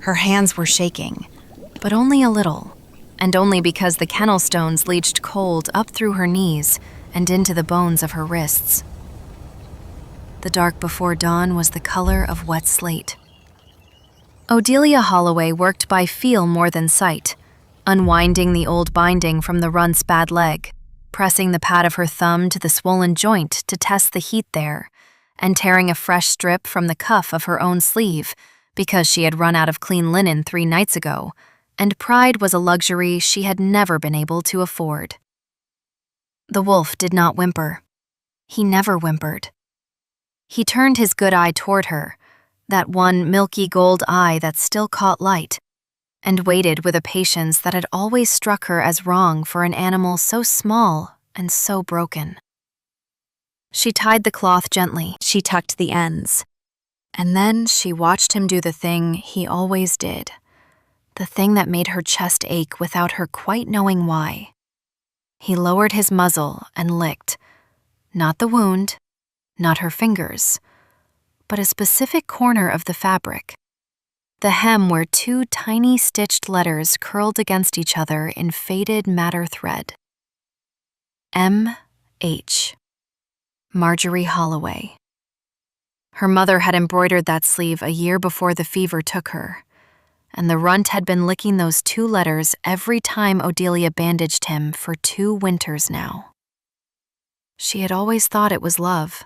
Her hands were shaking, but only a little, and only because the kennel stones leached cold up through her knees and into the bones of her wrists. The dark before dawn was the color of wet slate. Odelia Holloway worked by feel more than sight, unwinding the old binding from the Runt's bad leg, pressing the pad of her thumb to the swollen joint to test the heat there, and tearing a fresh strip from the cuff of her own sleeve because she had run out of clean linen 3 nights ago, and pride was a luxury she had never been able to afford. The wolf did not whimper. He never whimpered. He turned his good eye toward her, that one milky gold eye that still caught light, and waited with a patience that had always struck her as wrong for an animal so small and so broken. She tied the cloth gently. She tucked the ends. And then she watched him do the thing he always did, the thing that made her chest ache without her quite knowing why. He lowered his muzzle and licked, not the wound, not her fingers, but a specific corner of the fabric, the hem where 2 tiny stitched letters curled against each other in faded madder thread. M.H. Marjorie Holloway. Her mother had embroidered that sleeve a year before the fever took her, and the Runt had been licking those 2 letters every time Odelia bandaged him for 2 winters now. She had always thought it was love,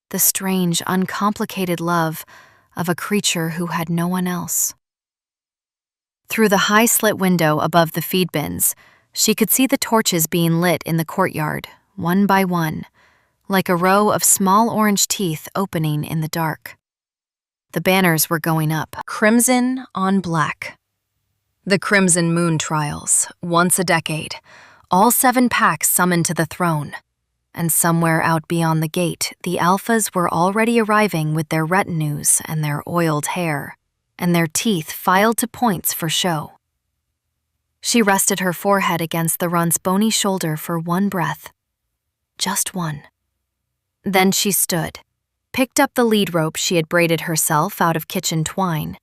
the strange, uncomplicated love of a creature who had no one else. Through the high slit window above the feed bins, she could see the torches being lit in the courtyard, one by one, like a row of small orange teeth opening in the dark. The banners were going up, crimson on black. The Crimson Moon Trials, once a decade, all 7 packs summoned to the throne. And somewhere out beyond the gate, the alphas were already arriving with their retinues and their oiled hair, and their teeth filed to points for show. She rested her forehead against the Runt's bony shoulder for one breath. Just one. Then she stood, picked up the lead rope she had braided herself out of kitchen twine,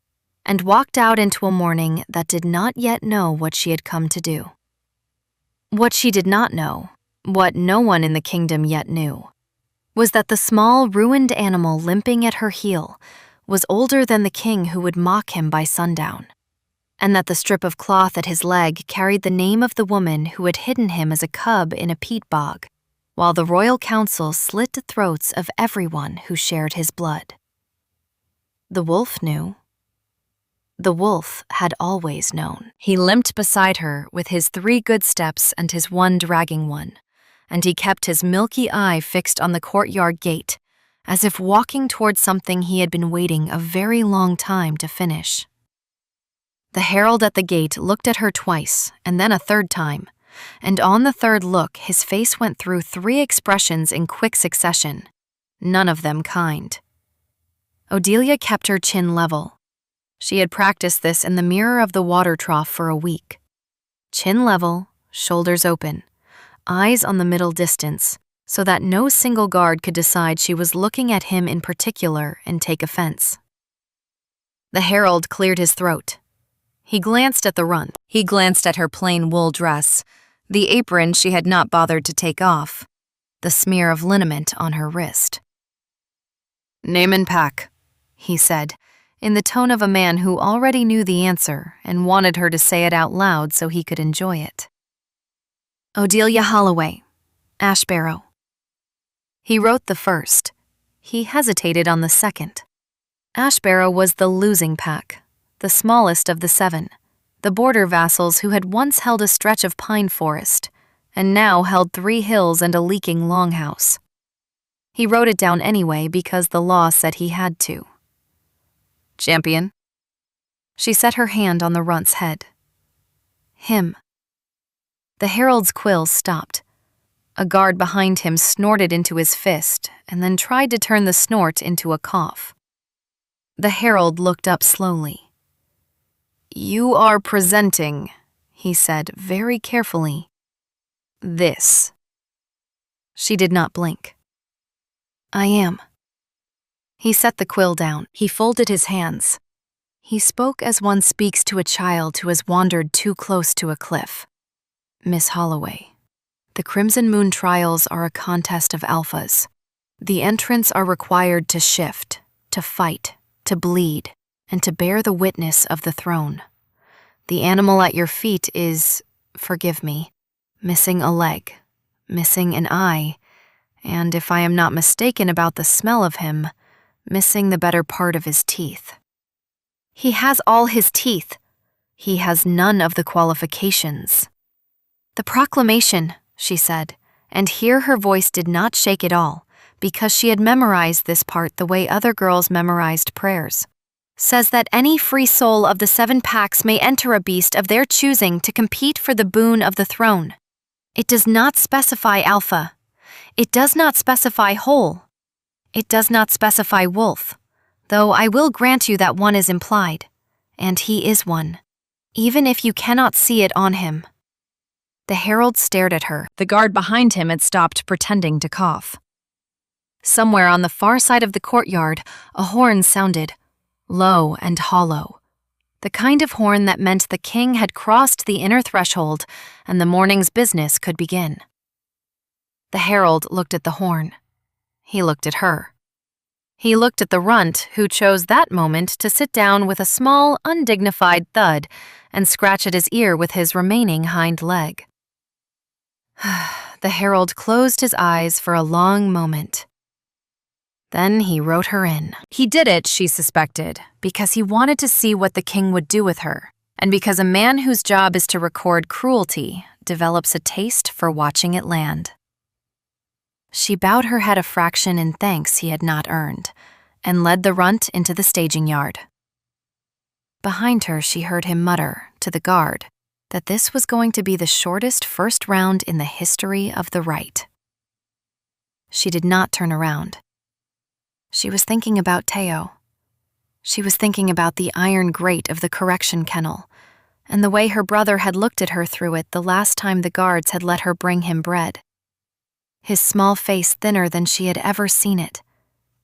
and walked out into a morning that did not yet know what she had come to do. What she did not know, what no one in the kingdom yet knew, was that the small, ruined animal limping at her heel was older than the king who would mock him by sundown, and that the strip of cloth at his leg carried the name of the woman who had hidden him as a cub in a peat bog, while the royal council slit the throats of everyone who shared his blood. The wolf knew. The wolf had always known. He limped beside her with his 3 good steps and his 1 dragging one, and he kept his milky eye fixed on the courtyard gate, as if walking toward something he had been waiting a very long time to finish. The herald at the gate looked at her twice, and then a 3rd time, and on the 3rd look his face went through 3 expressions in quick succession, none of them kind. Odelia kept her chin level. She had practiced this in the mirror of the water trough for a week. Chin level, shoulders open, eyes on the middle distance, so that no single guard could decide she was looking at him in particular and take offense. The herald cleared his throat. He glanced at the Runt. He glanced at her plain wool dress, the apron she had not bothered to take off, the smear of liniment on her wrist. "Name and pack," he said, in the tone of a man who already knew the answer and wanted her to say it out loud so he could enjoy it. "Odelia Holloway, Ashbarrow." He wrote the first. He hesitated on the second. Ashbarrow was the losing pack, the smallest of the 7, the border vassals who had once held a stretch of pine forest and now held 3 hills and a leaking longhouse. He wrote it down anyway because the law said he had to. "Champion?" She set her hand on the Runt's head. "Him." The herald's quill stopped. A guard behind him snorted into his fist and then tried to turn the snort into a cough. The herald looked up slowly. "You are presenting," he said very carefully, "this." She did not blink. "I am." He set the quill down. He folded his hands. He spoke as one speaks to a child who has wandered too close to a cliff. Miss Holloway, the Crimson Moon trials are a contest of alphas. The entrants are required to shift, to fight, to bleed, and to bear the witness of the throne. The animal at your feet is, forgive me, missing a leg, missing an eye, and if I am not mistaken about the smell of him, missing the better part of his teeth. He has all his teeth. He has none of the qualifications. The proclamation, she said, and here her voice did not shake at all, because she had memorized this part the way other girls memorized prayers, says that any free soul of the 7 packs may enter a beast of their choosing to compete for the boon of the throne. It does not specify alpha. It does not specify whole. It does not specify wolf, though I will grant you that one is implied, and he is one, even if you cannot see it on him. The herald stared at her. The guard behind him had stopped pretending to cough. Somewhere on the far side of the courtyard, a horn sounded, low and hollow, the kind of horn that meant the king had crossed the inner threshold and the morning's business could begin. The herald looked at the horn. He looked at her. He looked at the runt, who chose that moment to sit down with a small, undignified thud and scratch at his ear with his remaining hind leg. The herald closed his eyes for a long moment. Then he wrote her in. He did it, she suspected, because he wanted to see what the king would do with her, and because a man whose job is to record cruelty develops a taste for watching it land. She bowed her head a fraction in thanks he had not earned, and led the runt into the staging yard. Behind her she heard him mutter to the guard that this was going to be the shortest first round in the history of the right. She did not turn around. She was thinking about Teo. She was thinking about the iron grate of the correction kennel, and the way her brother had looked at her through it the last time the guards had let her bring him bread. His small face thinner than she had ever seen it,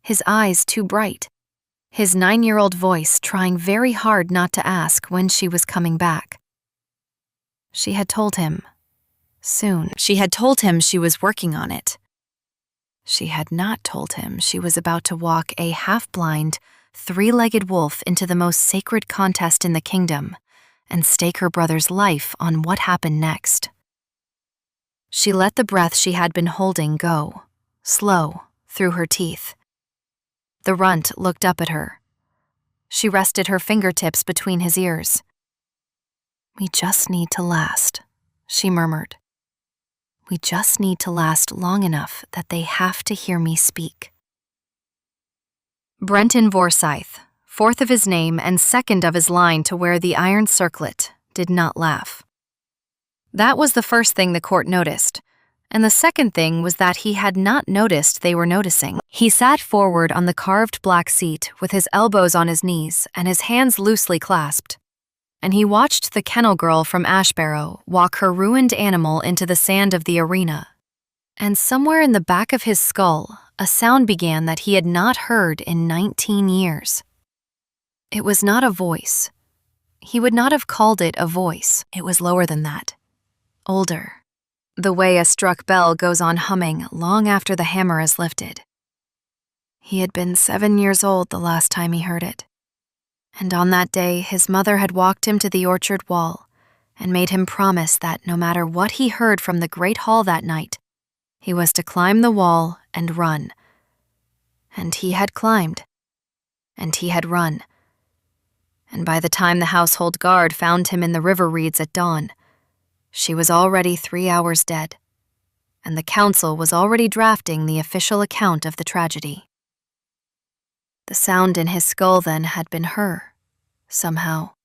his eyes too bright, his 9-year-old voice trying very hard not to ask when she was coming back. She had told him. Soon. She had told him she was working on it. She had not told him she was about to walk a half-blind, 3-legged wolf into the most sacred contest in the kingdom and stake her brother's life on what happened next. She let the breath she had been holding go, slow, through her teeth. The runt looked up at her. She rested her fingertips between his ears. "We just need to last," she murmured. "We just need to last long enough that they have to hear me speak." Brenton Forsyth, 4th of his name and 2nd of his line to wear the iron circlet, did not laugh. That was the first thing the court noticed, and the second thing was that he had not noticed they were noticing. He sat forward on the carved black seat with his elbows on his knees and his hands loosely clasped, and he watched the kennel girl from Ashbarrow walk her ruined animal into the sand of the arena. And somewhere in the back of his skull, a sound began that he had not heard in 19 years. It was not a voice. He would not have called it a voice. It was lower than that. Older. The way a struck bell goes on humming long after the hammer is lifted. He had been 7 years old the last time he heard it. And on that day, his mother had walked him to the orchard wall and made him promise that no matter what he heard from the great hall that night, he was to climb the wall and run. And he had climbed. And he had run. And by the time the household guard found him in the river reeds at dawn, she was already 3 hours dead, and the council was already drafting the official account of the tragedy. The sound in his skull then had been her, somehow.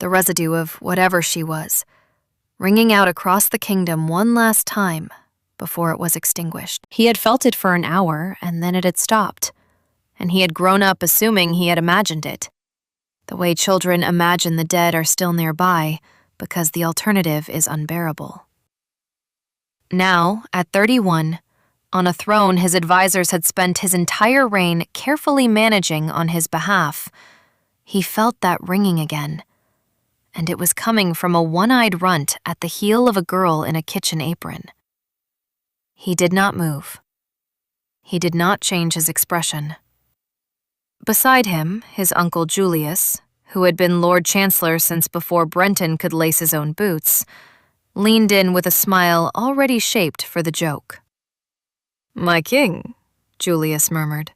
The residue of whatever she was, ringing out across the kingdom one last time before it was extinguished. He had felt it for an hour, and then it had stopped, and he had grown up assuming he had imagined it, the way children imagine the dead are still nearby because the alternative is unbearable. Now, at 31, on a throne his advisors had spent his entire reign carefully managing on his behalf, He felt that ringing again, and it was coming from a one-eyed runt at the heel of a girl in a kitchen apron. He did not move. He did not change his expression. Beside him, his uncle Julius, who had been Lord Chancellor since before Brenton could lace his own boots, leaned in with a smile already shaped for the joke. "My king," Julius murmured.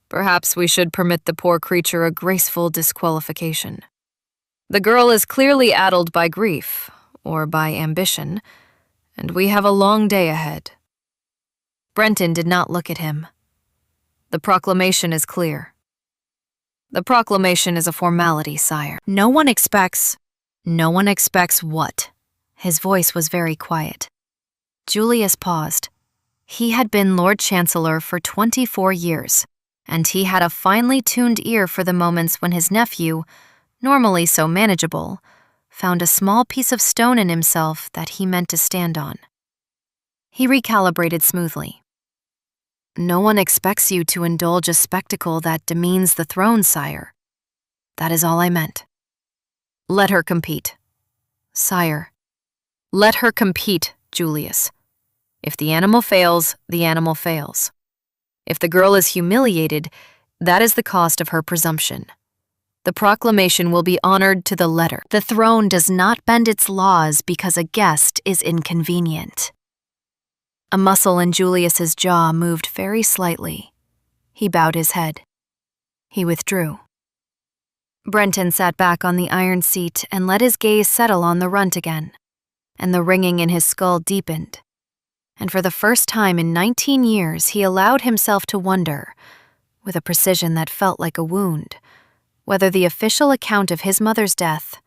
"Perhaps we should permit the poor creature a graceful disqualification. The girl is clearly addled by grief, or by ambition, and we have a long day ahead." Brenton did not look at him. "The proclamation is clear." "The proclamation is a formality, sire. No one expects what?" His voice was very quiet. Julius paused. He had been Lord Chancellor for 24 years, and he had a finely tuned ear for the moments when his nephew, normally so manageable, found a small piece of stone in himself that he meant to stand on. He recalibrated smoothly. "No one expects you to indulge a spectacle that demeans the throne, sire. That is all I meant. Let her compete." "Sire." "Let her compete, Julius. If the animal fails, the animal fails. If the girl is humiliated, that is the cost of her presumption. The proclamation will be honored to the letter. The throne does not bend its laws because a guest is inconvenient." A muscle in Julius's jaw moved very slightly. He bowed his head. He withdrew. Brenton sat back on the iron seat and let his gaze settle on the runt again, and the ringing in his skull deepened. And for the first time in 19 years, he allowed himself to wonder, with a precision that felt like a wound, whether the official account of his mother's death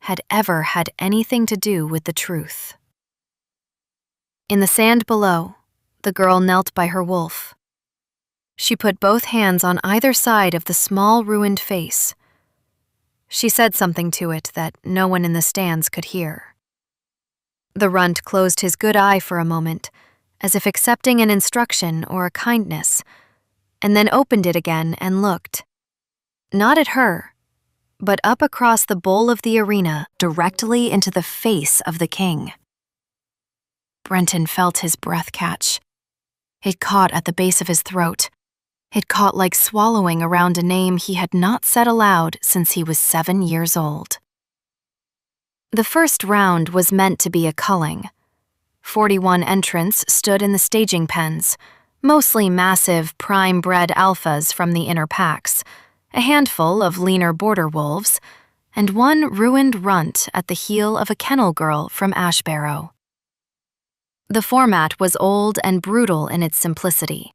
had ever had anything to do with the truth. In the sand below, the girl knelt by her wolf. She put both hands on either side of the small, ruined face. She said something to it that no one in the stands could hear. The runt closed his good eye for a moment, as if accepting an instruction or a kindness, and then opened it again and looked. Not at her, but up across the bowl of the arena, directly into the face of the king. Brenton felt his breath catch. It caught at the base of his throat. It caught like swallowing around a name he had not said aloud since he was 7 years old. The first round was meant to be a culling. 41 entrants stood in the staging pens, mostly massive prime-bred alphas from the inner packs, a handful of leaner border wolves, and one ruined runt at the heel of a kennel girl from Ashbarrow. The format was old and brutal in its simplicity.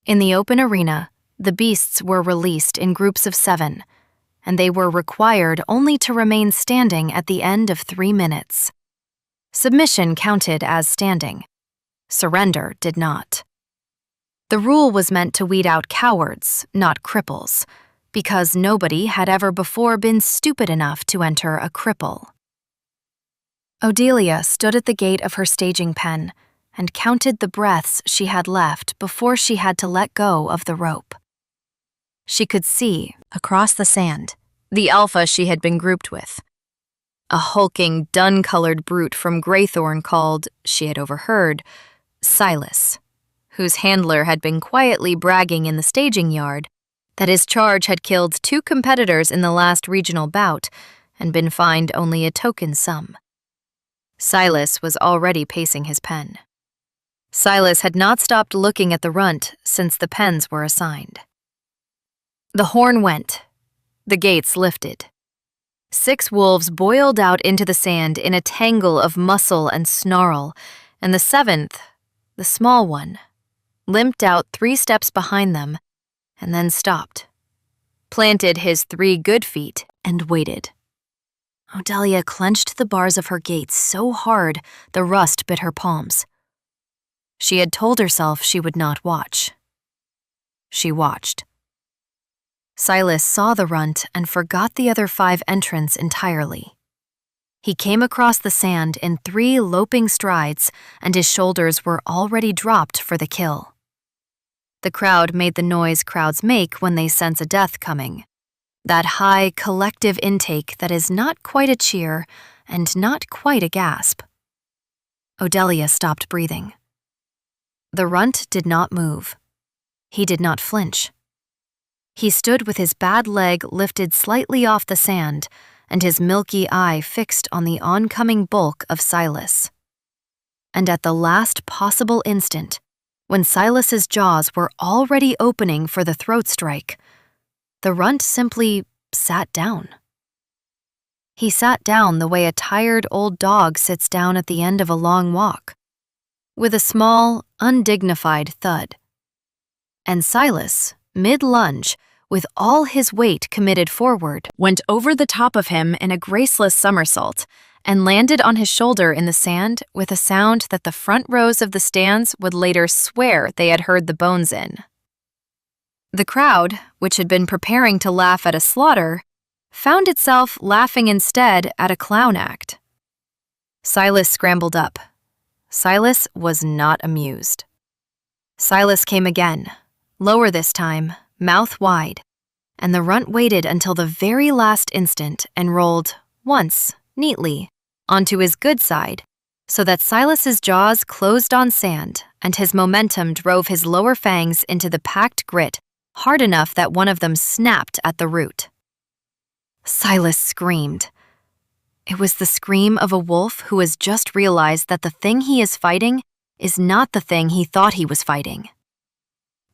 In the open arena, the beasts were released in groups of 7, and they were required only to remain standing at the end of 3 minutes. Submission counted as standing. Surrender did not. The rule was meant to weed out cowards, not cripples, because nobody had ever before been stupid enough to enter a cripple. Odelia stood at the gate of her staging pen and counted the breaths she had left before she had to let go of the rope. She could see, across the sand, the alpha she had been grouped with. A hulking, dun-colored brute from Greythorn called, she had overheard, Silas, whose handler had been quietly bragging in the staging yard that his charge had killed 2 competitors in the last regional bout and been fined only a token sum. Silas was already pacing his pen. Silas had not stopped looking at the runt since the pens were assigned. The horn went. The gates lifted. 6 wolves boiled out into the sand in a tangle of muscle and snarl, and the 7th, the small one, limped out 3 steps behind them and then stopped, planted his 3 good feet, and waited. Odelia clenched the bars of her gates so hard the rust bit her palms. She had told herself she would not watch. She watched. Silas saw the runt and forgot the other 5 entrants entirely. He came across the sand in 3 loping strides, and his shoulders were already dropped for the kill. The crowd made the noise crowds make when they sense a death coming. That high collective intake that is not quite a cheer and not quite a gasp. Odelia stopped breathing. The runt did not move. He did not flinch. He stood with his bad leg lifted slightly off the sand and his milky eye fixed on the oncoming bulk of Silas. And at the last possible instant, when Silas's jaws were already opening for the throat strike, the runt simply sat down. He sat down the way a tired old dog sits down at the end of a long walk, with a small, undignified thud. And Silas, mid-lunge, with all his weight committed forward, went over the top of him in a graceless somersault and landed on his shoulder in the sand with a sound that the front rows of the stands would later swear they had heard the bones in. The crowd, which had been preparing to laugh at a slaughter, found itself laughing instead at a clown act. Silas scrambled up. Silas was not amused. Silas came again, lower this time, mouth wide, and the runt waited until the very last instant and rolled, once, neatly, onto his good side, so that Silas's jaws closed on sand and his momentum drove his lower fangs into the packed grit hard enough that one of them snapped at the root. Silas screamed. It was the scream of a wolf who has just realized that the thing he is fighting is not the thing he thought he was fighting.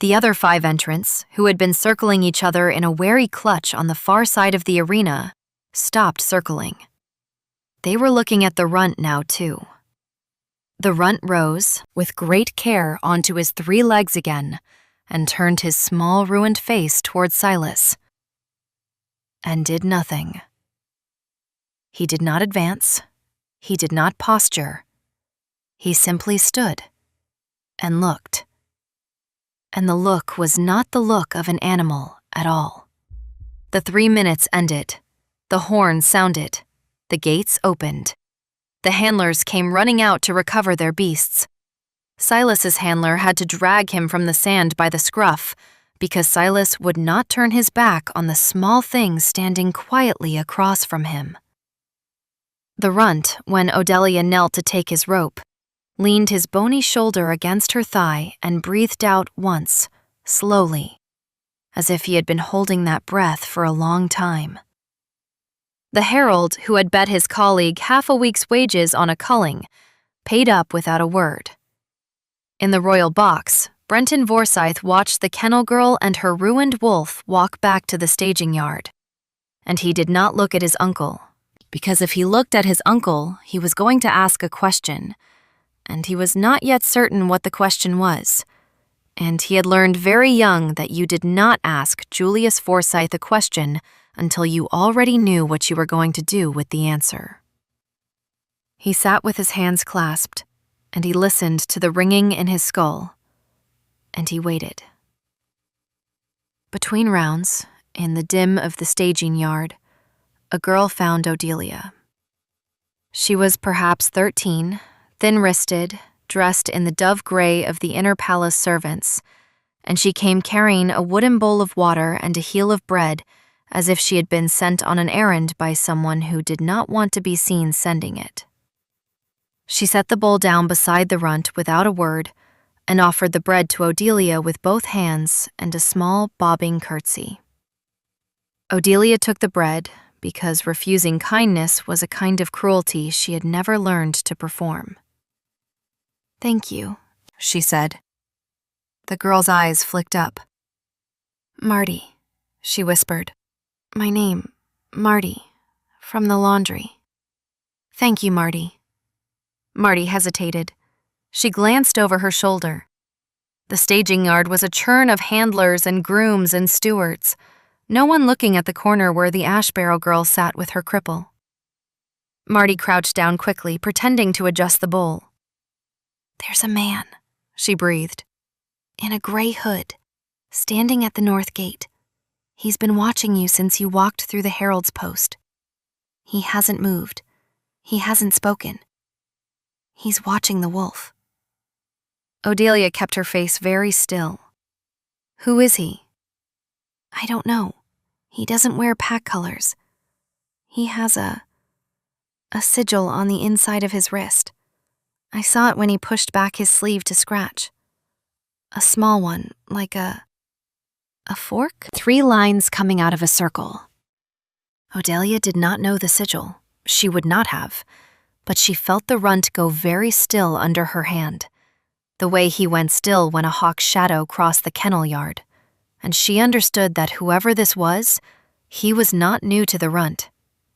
The other 5 entrants, who had been circling each other in a wary clutch on the far side of the arena, stopped circling. They were looking at the runt now, too. The runt rose, with great care, onto his 3 legs again, and turned his small, ruined face toward Silas. And did nothing. He did not advance. He did not posture. He simply stood and looked. And the look was not the look of an animal at all. The 3 minutes ended. The horn sounded. The gates opened. The handlers came running out to recover their beasts. Silas's handler had to drag him from the sand by the scruff because Silas would not turn his back on the small thing standing quietly across from him. The runt, when Odelia knelt to take his rope, leaned his bony shoulder against her thigh and breathed out once, slowly, as if he had been holding that breath for a long time. The herald, who had bet his colleague half a week's wages on a culling, paid up without a word. In the royal box, Brenton Forsyth watched the kennel girl and her ruined wolf walk back to the staging yard. And he did not look at his uncle, because if he looked at his uncle, he was going to ask a question, and he was not yet certain what the question was. And he had learned very young that you did not ask Julius Forsyth a question until you already knew what you were going to do with the answer. He sat with his hands clasped, and he listened to the ringing in his skull, and he waited. Between rounds, in the dim of the staging yard, a girl found Odelia. She was perhaps 13, thin-wristed, dressed in the dove gray of the inner palace servants, and she came carrying a wooden bowl of water and a heel of bread as if she had been sent on an errand by someone who did not want to be seen sending it. She set the bowl down beside the runt without a word and offered the bread to Odelia with both hands and a small bobbing curtsy. Odelia took the bread because refusing kindness was a kind of cruelty she had never learned to perform. "Thank you," she said. The girl's eyes flicked up. "Marty," she whispered. "My name, Marty, from the laundry." "Thank you, Marty." Marty hesitated. She glanced over her shoulder. The staging yard was a churn of handlers and grooms and stewards, no one looking at the corner where the ash barrel girl sat with her cripple. Marty crouched down quickly, pretending to adjust the bowl. "There's a man," she breathed, "in a gray hood, standing at the north gate. He's been watching you since you walked through the herald's post. He hasn't moved. He hasn't spoken. He's watching the wolf." Odelia kept her face very still. "Who is he?" "I don't know. He doesn't wear pack colors. He has a sigil on the inside of his wrist. I saw it when he pushed back his sleeve to scratch. A small one, like a fork? 3 lines coming out of a circle. Odelia did not know the sigil. She would not have, but she felt the runt go very still under her hand, the way he went still when a hawk's shadow crossed the kennel yard, and she understood that whoever this was, he was not new to the runt,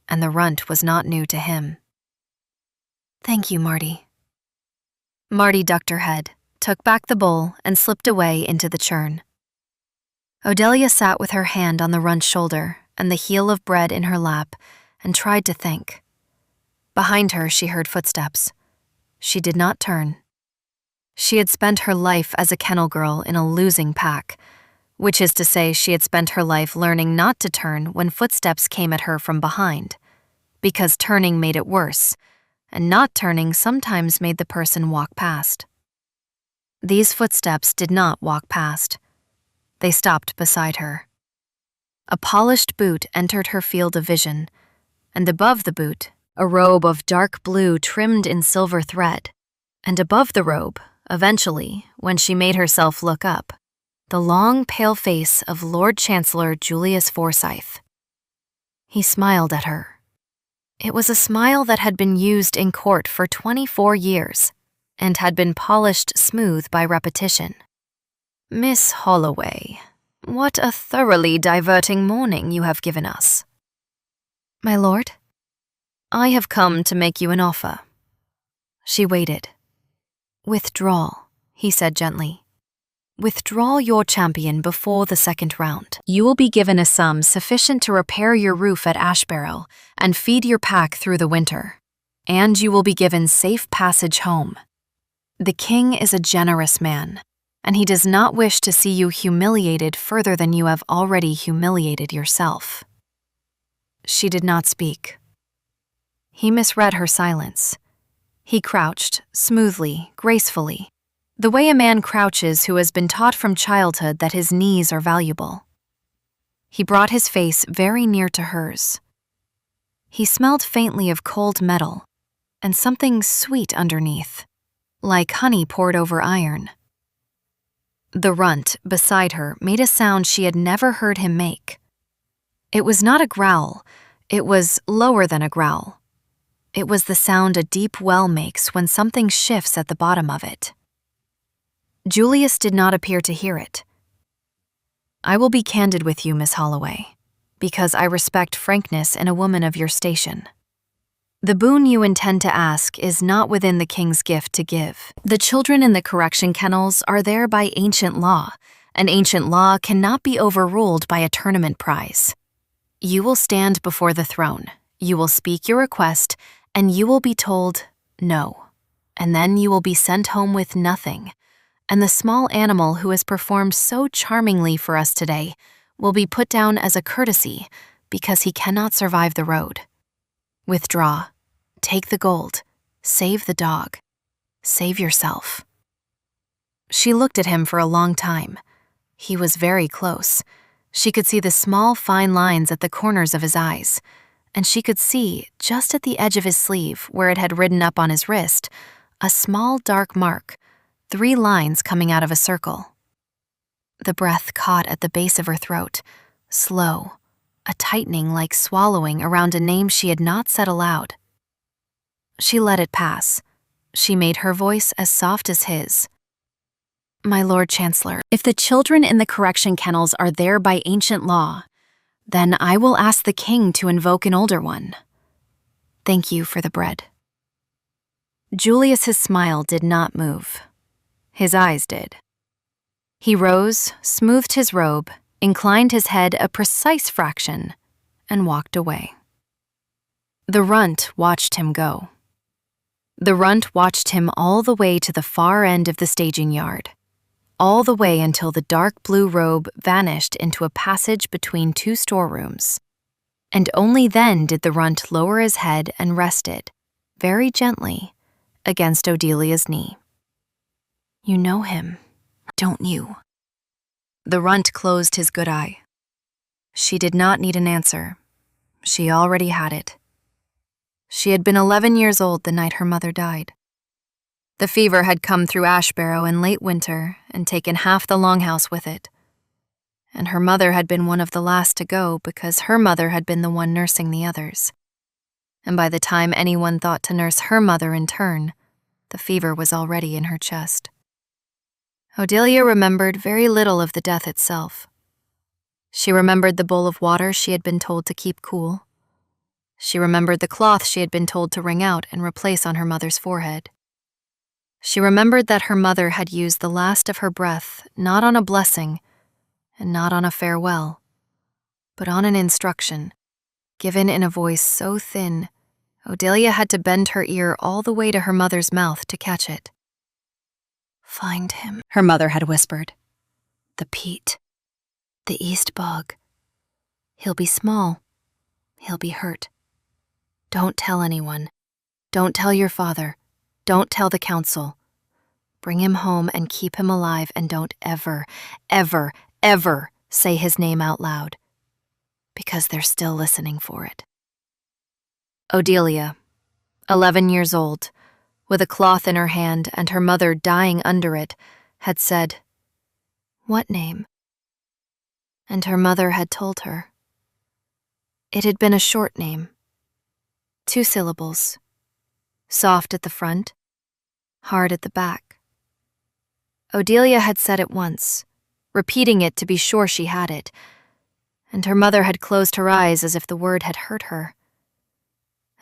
and the runt was not new to him. "Thank you, Marty." Marty ducked her head, took back the bowl, and slipped away into the churn. Odelia sat with her hand on the runt's shoulder and the heel of bread in her lap and tried to think. Behind her, she heard footsteps. She did not turn. She had spent her life as a kennel girl in a losing pack, which is to say she had spent her life learning not to turn when footsteps came at her from behind, because turning made it worse, and not turning sometimes made the person walk past. These footsteps did not walk past. They stopped beside her. A polished boot entered her field of vision, and above the boot, a robe of dark blue trimmed in silver thread, and above the robe, eventually, when she made herself look up, the long, pale face of Lord Chancellor Julius Forsyth. He smiled at her. It was a smile that had been used in court for 24 years and had been polished smooth by repetition. "Miss Holloway, what a thoroughly diverting morning you have given us." "My lord?" "I have come to make you an offer." She waited. "Withdraw," he said gently. "Withdraw your champion before the second round. You will be given a sum sufficient to repair your roof at Ashbarrow and feed your pack through the winter, and you will be given safe passage home. The king is a generous man, and he does not wish to see you humiliated further than you have already humiliated yourself." She did not speak. He misread her silence. He crouched, smoothly, gracefully, the way a man crouches who has been taught from childhood that his knees are valuable. He brought his face very near to hers. He smelled faintly of cold metal and something sweet underneath, like honey poured over iron. The runt beside her made a sound she had never heard him make. It was not a growl, it was lower than a growl. It was the sound a deep well makes when something shifts at the bottom of it. Julius did not appear to hear it. "I will be candid with you, Miss Holloway, because I respect frankness in a woman of your station. The boon you intend to ask is not within the king's gift to give. The children in the correction kennels are there by ancient law, and ancient law cannot be overruled by a tournament prize. You will stand before the throne, you will speak your request, and you will be told no, and then you will be sent home with nothing, and the small animal who has performed so charmingly for us today will be put down as a courtesy because he cannot survive the road. Withdraw, take the gold, save the dog, save yourself." She looked at him for a long time. He was very close. She could see the small, fine lines at the corners of his eyes, and she could see, just at the edge of his sleeve, where it had ridden up on his wrist, a small dark mark, 3 lines coming out of a circle. The breath caught at the base of her throat, slow, a tightening like swallowing around a name she had not said aloud. She let it pass. She made her voice as soft as his. "My Lord Chancellor, if the children in the correction kennels are there by ancient law, then I will ask the king to invoke an older one. Thank you for the bread." Julius's smile did not move. His eyes did. He rose, smoothed his robe, inclined his head a precise fraction, and walked away. The runt watched him go. The runt watched him all the way to the far end of the staging yard, all the way until the dark blue robe vanished into a passage between 2 storerooms. And only then did the runt lower his head and rested, very gently, against Odelia's knee. "You know him, don't you?" The runt closed his good eye. She did not need an answer. She already had it. She had been 11 years old the night her mother died. The fever had come through Ashbarrow in late winter and taken half the longhouse with it. And her mother had been one of the last to go because her mother had been the one nursing the others. And by the time anyone thought to nurse her mother in turn, the fever was already in her chest. Odelia remembered very little of the death itself. She remembered the bowl of water she had been told to keep cool. She remembered the cloth she had been told to wring out and replace on her mother's forehead. She remembered that her mother had used the last of her breath not on a blessing and not on a farewell, but on an instruction, given in a voice so thin, Odelia had to bend her ear all the way to her mother's mouth to catch it. "Find him," her mother had whispered. "The peat. The East Bog. He'll be small. He'll be hurt. Don't tell anyone. Don't tell your father. Don't tell the council. Bring him home and keep him alive, and don't ever, ever, ever say his name out loud, because they're still listening for it." Odelia, 11 years old, with a cloth in her hand and her mother dying under it, had said, "What name?" And her mother had told her. It had been a short name, 2 syllables, soft at the front, hard at the back. Odelia had said it once, repeating it to be sure she had it, and her mother had closed her eyes as if the word had hurt her.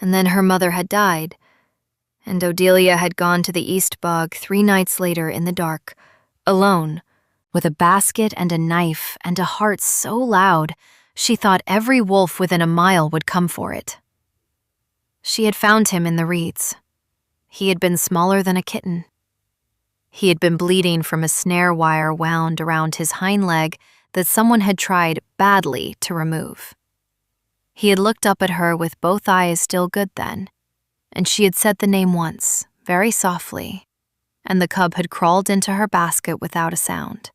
And then her mother had died, and Odelia had gone to the East Bog 3 nights later in the dark, alone, with a basket and a knife and a heart so loud she thought every wolf within a mile would come for it. She had found him in the reeds. He had been smaller than a kitten. He had been bleeding from a snare wire wound around his hind leg that someone had tried badly to remove. He had looked up at her with both eyes still good then, and she had said the name once, very softly, and the cub had crawled into her basket without a sound.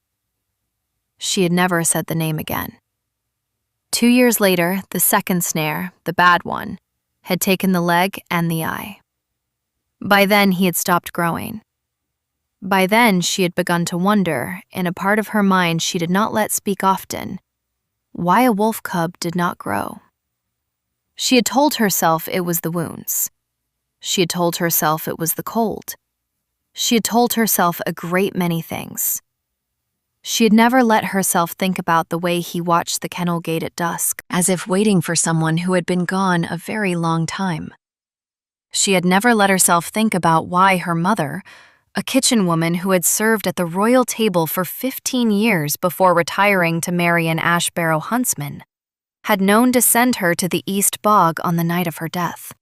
She had never said the name again. 2 years later, the second snare, the bad one, had taken the leg and the eye. By then, he had stopped growing. By then, she had begun to wonder, in a part of her mind she did not let speak often, why a wolf cub did not grow. She had told herself it was the wounds. She had told herself it was the cold. She had told herself a great many things. She had never let herself think about the way he watched the kennel gate at dusk, as if waiting for someone who had been gone a very long time. She had never let herself think about why her mother, a kitchen woman who had served at the royal table for 15 years before retiring to marry an Ashbarrow huntsman, had known to send her to the East Bog on the night of her death.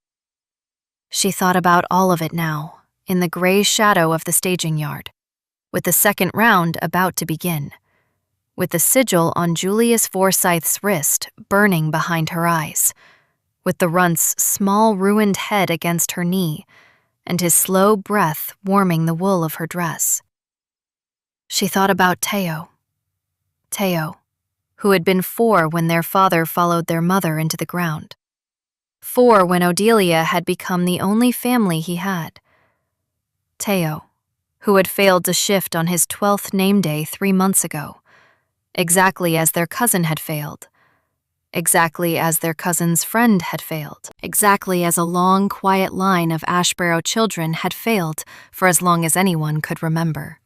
She thought about all of it now, in the gray shadow of the staging yard, with the second round about to begin, with the sigil on Julius Forsyth's wrist burning behind her eyes, with the Runt's small ruined head against her knee, and his slow breath warming the wool of her dress. She thought about Teo, who had been 4 when their father followed their mother into the ground. 4 when Odelia had become the only family he had. Teo, who had failed to shift on his 12th name day 3 months ago, exactly as their cousin had failed, exactly as their cousin's friend had failed, exactly as a long, quiet line of Ashbarrow children had failed for as long as anyone could remember.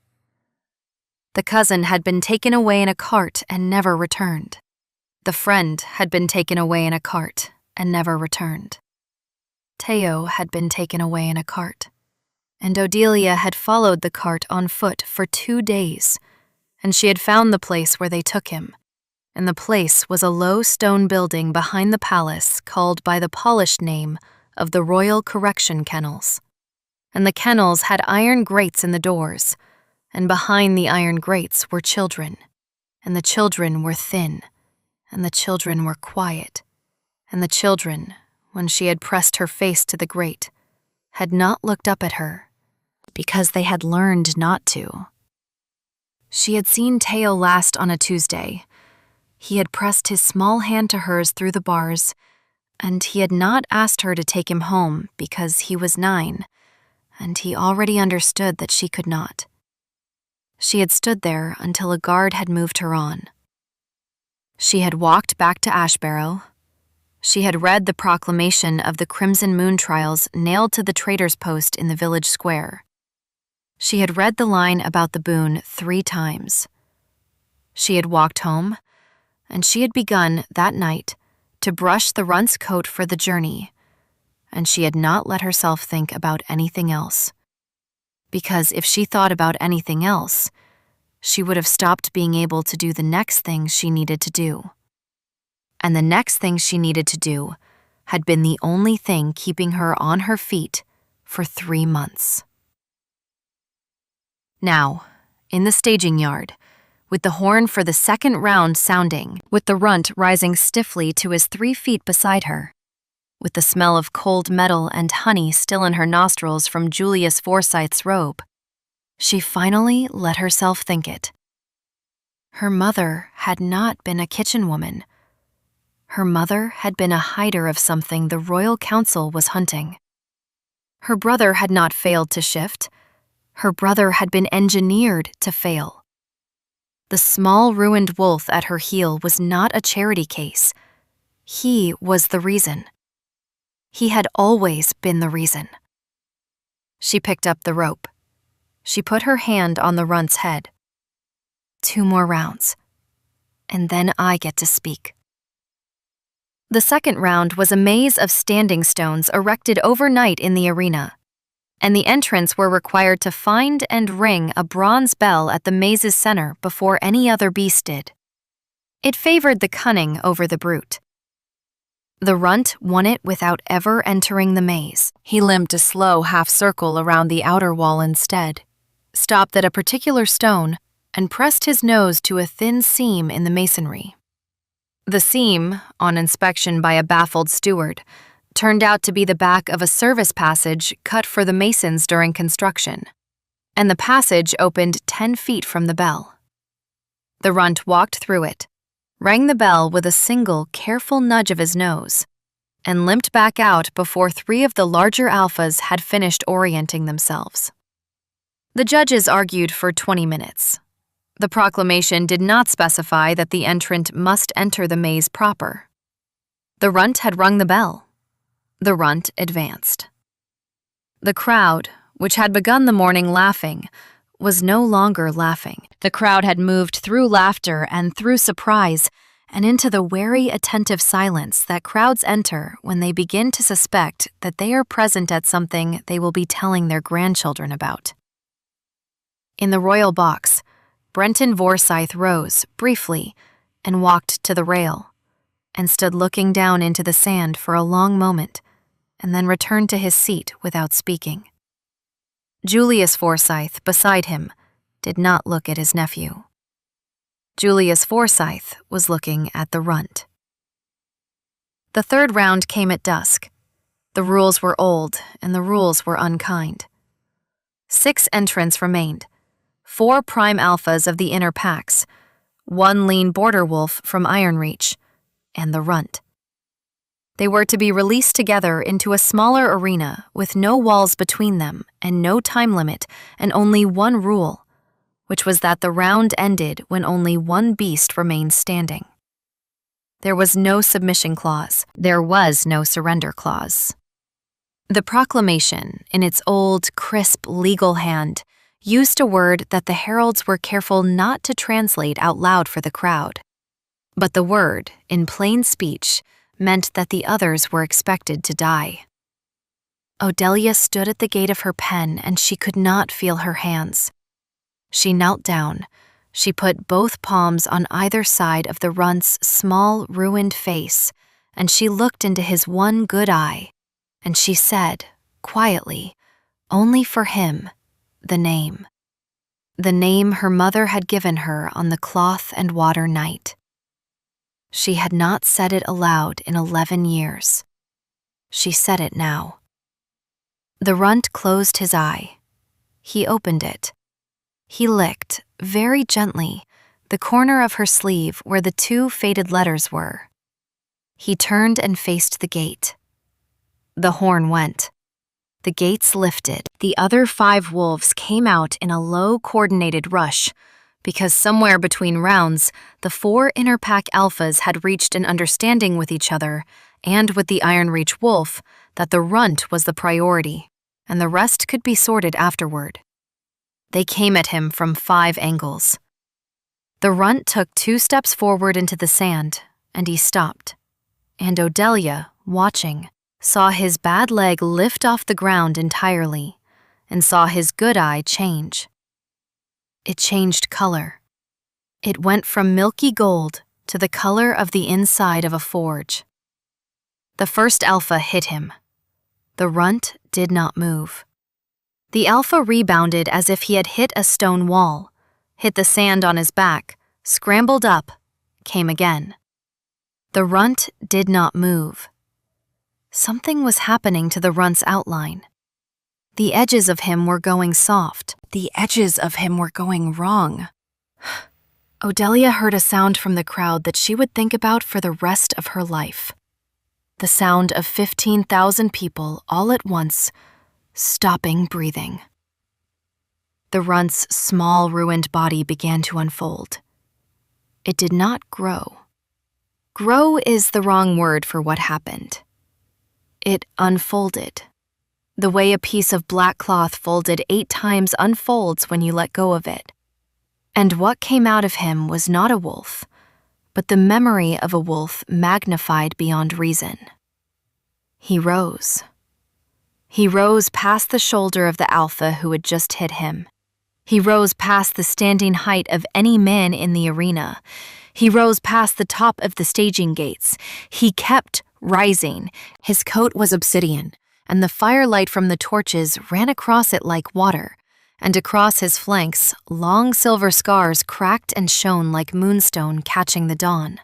The cousin had been taken away in a cart and never returned. The friend had been taken away in a cart and never returned. Teo had been taken away in a cart, and Odelia had followed the cart on foot for 2 days, and she had found the place where they took him, and the place was a low stone building behind the palace called by the polished name of the Royal Correction Kennels. And the kennels had iron grates in the doors, and behind the iron grates were children, and the children were thin, and the children were quiet, and the children, when she had pressed her face to the grate, had not looked up at her, because they had learned not to. She had seen Teo last on a Tuesday. He had pressed his small hand to hers through the bars, and he had not asked her to take him home because he was 9, and he already understood that she could not. She had stood there until a guard had moved her on. She had walked back to Ashbarrow. She had read the proclamation of the Crimson Moon trials nailed to the trader's post in the village square. She had read the line about the boon 3 times. She had walked home, and she had begun, that night, to brush the Runt's coat for the journey, and she had not let herself think about anything else. Because if she thought about anything else, she would have stopped being able to do the next thing she needed to do. And the next thing she needed to do had been the only thing keeping her on her feet for 3 months. Now, in the staging yard, with the horn for the second round sounding, with the Runt rising stiffly to his 3 feet beside her, with the smell of cold metal and honey still in her nostrils from Julius Forsythe's robe, she finally let herself think it. Her mother had not been a kitchen woman. Her mother had been a hider of something the Royal Council was hunting. Her brother had not failed to shift. Her brother had been engineered to fail. The small ruined wolf at her heel was not a charity case. He was the reason. He had always been the reason. She picked up the rope. She put her hand on the Runt's head. 2 more rounds, and then I get to speak. The second round was a maze of standing stones erected overnight in the arena, and the entrants were required to find and ring a bronze bell at the maze's center before any other beast did. It favored the cunning over the brute. The Runt won it without ever entering the maze. He limped a slow half-circle around the outer wall instead, stopped at a particular stone, and pressed his nose to a thin seam in the masonry. The seam, on inspection by a baffled steward, turned out to be the back of a service passage cut for the masons during construction, and the passage opened 10 feet from the bell. The Runt walked through it, rang the bell with a single careful nudge of his nose, and limped back out before 3 of the larger alphas had finished orienting themselves. The judges argued for 20 minutes. The proclamation did not specify that the entrant must enter the maze proper. The Runt had rung the bell. The Runt advanced. The crowd, which had begun the morning laughing, was no longer laughing. The crowd had moved through laughter and through surprise and into the wary, attentive silence that crowds enter when they begin to suspect that they are present at something they will be telling their grandchildren about. In the royal box, Brenton Forsythe rose, briefly, and walked to the rail, and stood looking down into the sand for a long moment, and then returned to his seat without speaking. Julius Forsythe, beside him, did not look at his nephew. Julius Forsythe was looking at the Runt. The third round came at dusk. The rules were old, and the rules were unkind. 6 entrants remained. 4 prime alphas of the inner packs, 1 lean border wolf from Ironreach, and the Runt. They were to be released together into a smaller arena with no walls between them and no time limit and only one rule, which was that the round ended when only 1 beast remained standing. There was no submission clause. There was no surrender clause. The proclamation, in its old, crisp legal hand, used a word that the heralds were careful not to translate out loud for the crowd. But the word, in plain speech, meant that the others were expected to die. Odelia stood at the gate of her pen and she could not feel her hands. She knelt down. She put both palms on either side of the Runt's small, ruined face, and she looked into his one good eye, and she said, quietly, only for him, the name. The name her mother had given her on the cloth and water night. She had not said it aloud in 11 years. She said it now. The Runt closed his eye. He opened it. He licked, very gently, the corner of her sleeve where the 2 faded letters were. He turned and faced the gate. The horn went. The gates lifted. The other 5 wolves came out in a low, coordinated rush, because somewhere between rounds, the 4 inner pack alphas had reached an understanding with each other and with the Iron Reach wolf that the runt was the priority, and the rest could be sorted afterward. They came at him from 5 angles. The runt took 2 steps forward into the sand, and he stopped. And Odelia, watching, saw his bad leg lift off the ground entirely, and saw his good eye change. It changed color. It went from milky gold to the color of the inside of a forge. The first alpha hit him. The runt did not move. The alpha rebounded as if he had hit a stone wall, hit the sand on his back, scrambled up, came again. The runt did not move. Something was happening to the runt's outline. The edges of him were going soft. The edges of him were going wrong. Odelia heard a sound from the crowd that she would think about for the rest of her life. The sound of 15,000 people all at once stopping breathing. The runt's small, ruined body began to unfold. It did not grow. Grow is the wrong word for what happened. It unfolded. The way a piece of black cloth folded 8 times unfolds when you let go of it. And what came out of him was not a wolf, but the memory of a wolf magnified beyond reason. He rose. He rose past the shoulder of the alpha who had just hit him. He rose past the standing height of any man in the arena. He rose past the top of the staging gates. He kept rising. His coat was obsidian, and the firelight from the torches ran across it like water, and across his flanks, long silver scars cracked and shone like moonstone catching the dawn.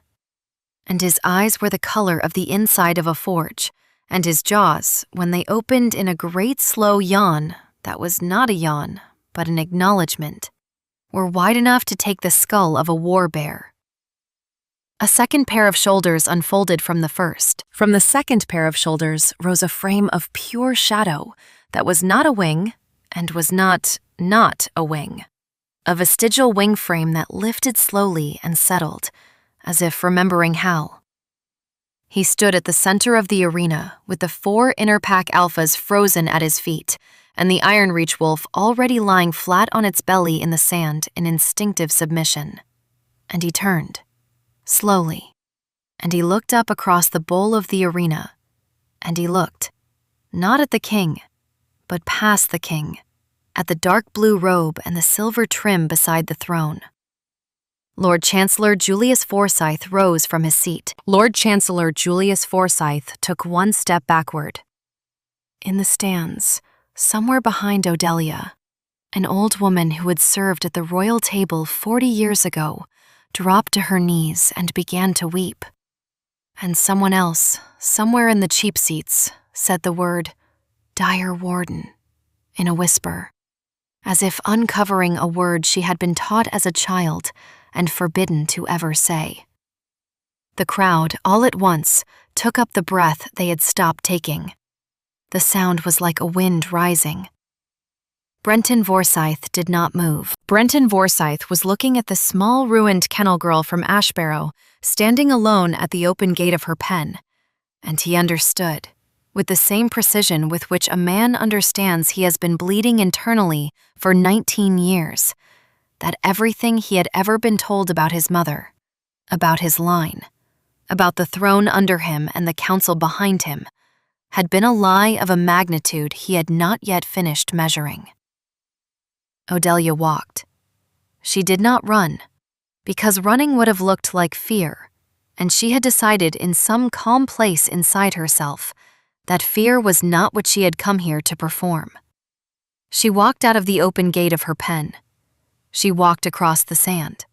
And his eyes were the color of the inside of a forge, and his jaws, when they opened in a great slow yawn that was not a yawn, but an acknowledgement, were wide enough to take the skull of a war bear. A second pair of shoulders unfolded from the first. From the second pair of shoulders rose a frame of pure shadow that was not a wing and was not a wing. A vestigial wing frame that lifted slowly and settled, as if remembering how. He stood at the center of the arena with the 4 inner pack alphas frozen at his feet, and the Iron Reach wolf already lying flat on its belly in the sand in instinctive submission. And he turned. Slowly, and he looked up across the bowl of the arena, and he looked, not at the king, but past the king, at the dark blue robe and the silver trim beside the throne. Lord Chancellor Julius Forsyth rose from his seat. Lord Chancellor Julius Forsyth took 1 step backward. In the stands, somewhere behind Odelia, an old woman who had served at the royal table 40 years ago dropped to her knees and began to weep. And someone else, somewhere in the cheap seats, said the word, "Dire Warden," in a whisper, as if uncovering a word she had been taught as a child and forbidden to ever say. The crowd, all at once, took up the breath they had stopped taking. The sound was like a wind rising. Brenton Forsyth did not move. Brenton Forsyth was looking at the small ruined kennel girl from Ashbarrow, standing alone at the open gate of her pen, and he understood, with the same precision with which a man understands he has been bleeding internally for 19 years, that everything he had ever been told about his mother, about his line, about the throne under him and the council behind him, had been a lie of a magnitude he had not yet finished measuring. Odelia walked. She did not run, because running would have looked like fear, and she had decided in some calm place inside herself that fear was not what she had come here to perform. She walked out of the open gate of her pen. She walked across the sand.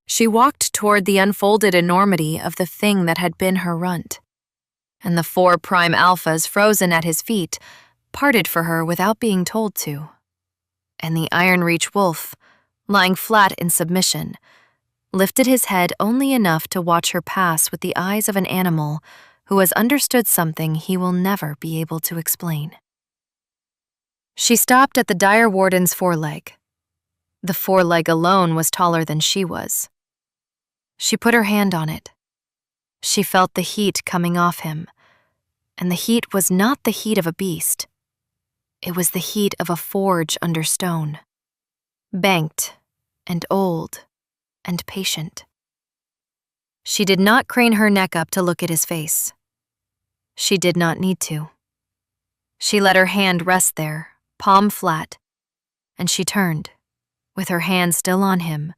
She walked toward the unfolded enormity of the thing that had been her runt, and the 4 prime alphas frozen at his feet parted for her without being told to. And the Iron Reach wolf, lying flat in submission, lifted his head only enough to watch her pass with the eyes of an animal who has understood something he will never be able to explain. She stopped at the dire warden's foreleg. The foreleg alone was taller than she was. She put her hand on it. She felt the heat coming off him, and the heat was not the heat of a beast. It was the heat of a forge under stone, banked and old and patient. She did not crane her neck up to look at his face. She did not need to. She let her hand rest there, palm flat, and she turned, with her hand still on him,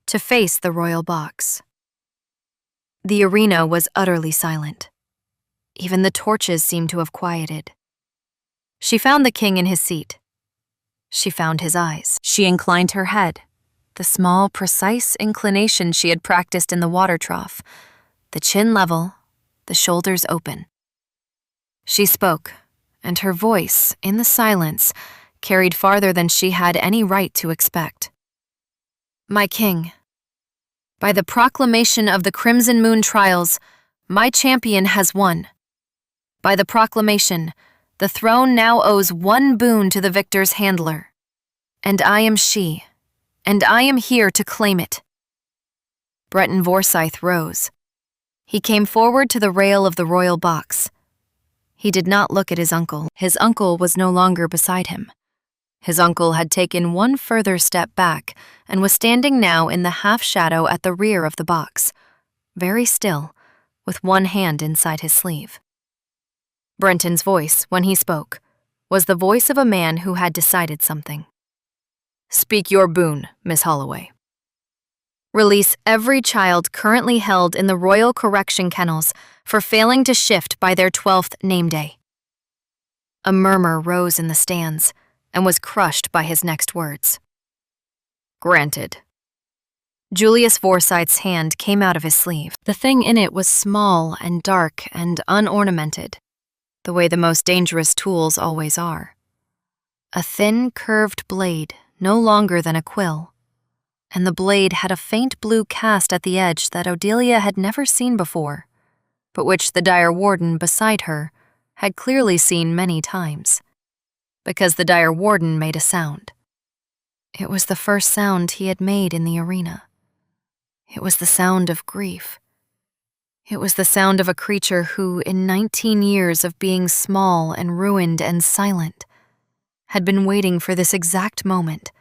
to face the royal box. The arena was utterly silent. Even the torches seemed to have quieted. She found the king in his seat. She found his eyes. She inclined her head, the small, precise inclination she had practiced in the water trough, the chin level, the shoulders open. She spoke, and her voice, in the silence, carried farther than she had any right to expect. "My king, by the proclamation of the Crimson Moon trials, my champion has won. By the proclamation, the throne now owes one boon to the victor's handler, and I am she, and I am here to claim it." Breton Forsyth rose. He came forward to the rail of the royal box. He did not look at his uncle. His uncle was no longer beside him. His uncle had taken one further step back and was standing now in the half-shadow at the rear of the box, very still, with one hand inside his sleeve. Brenton's voice, when he spoke, was the voice of a man who had decided something. "Speak your boon, Miss Holloway." "Release every child currently held in the Royal Correction Kennels for failing to shift by their 12th name day." A murmur rose in the stands and was crushed by his next words. "Granted." Julius Forsyth's hand came out of his sleeve. The thing in it was small and dark and unornamented, the way the most dangerous tools always are. A thin, curved blade, no longer than a quill, and the blade had a faint blue cast at the edge that Odelia had never seen before, but which the dire warden beside her had clearly seen many times, because the dire warden made a sound. It was the first sound he had made in the arena. It was the sound of grief. It was the sound of a creature who, in 19 years of being small and ruined and silent, had been waiting for this exact moment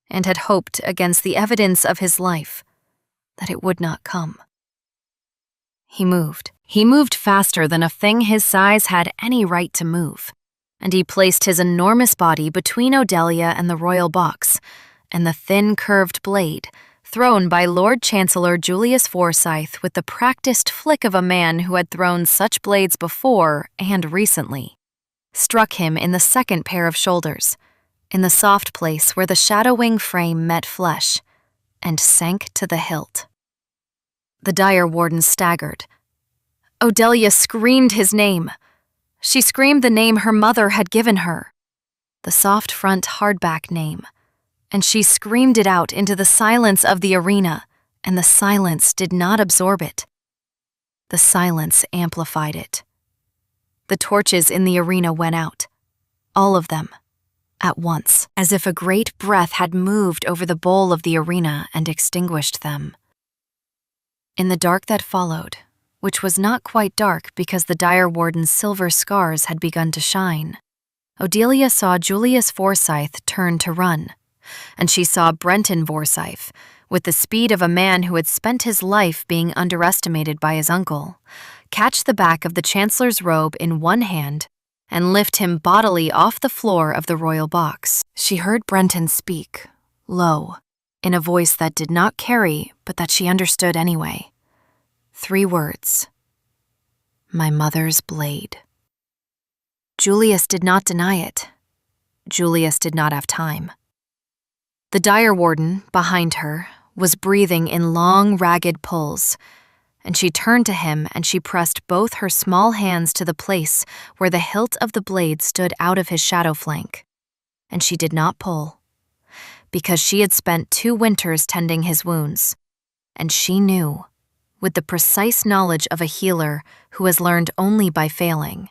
and had hoped against the evidence of his life that it would not come. He moved. He moved faster than a thing his size had any right to move, and he placed his enormous body between Odelia and the royal box, and the thin curved blade, thrown by Lord Chancellor Julius Forsyth with the practiced flick of a man who had thrown such blades before and recently, struck him in the second pair of shoulders, in the soft place where the shadowing frame met flesh, and sank to the hilt. The dire warden staggered. Odelia screamed his name. She screamed the name her mother had given her, the soft front hardback name, and she screamed it out into the silence of the arena, and the silence did not absorb it. The silence amplified it. The torches in the arena went out, all of them, at once, as if a great breath had moved over the bowl of the arena and extinguished them. In the dark that followed, which was not quite dark because the dire warden's silver scars had begun to shine, Odelia saw Julius Forsyth turn to run, and she saw Brenton Forsyth, with the speed of a man who had spent his life being underestimated by his uncle, catch the back of the chancellor's robe in one hand and lift him bodily off the floor of the royal box. She heard Brenton speak, low, in a voice that did not carry but that she understood anyway. 3 words. "My mother's blade." Julius did not deny it. Julius did not have time. The dire warden, behind her, was breathing in long, ragged pulls, and she turned to him and she pressed both her small hands to the place where the hilt of the blade stood out of his shadow flank, and she did not pull, because she had spent 2 winters tending his wounds, And she knew, with the precise knowledge of a healer who has learned only by failing,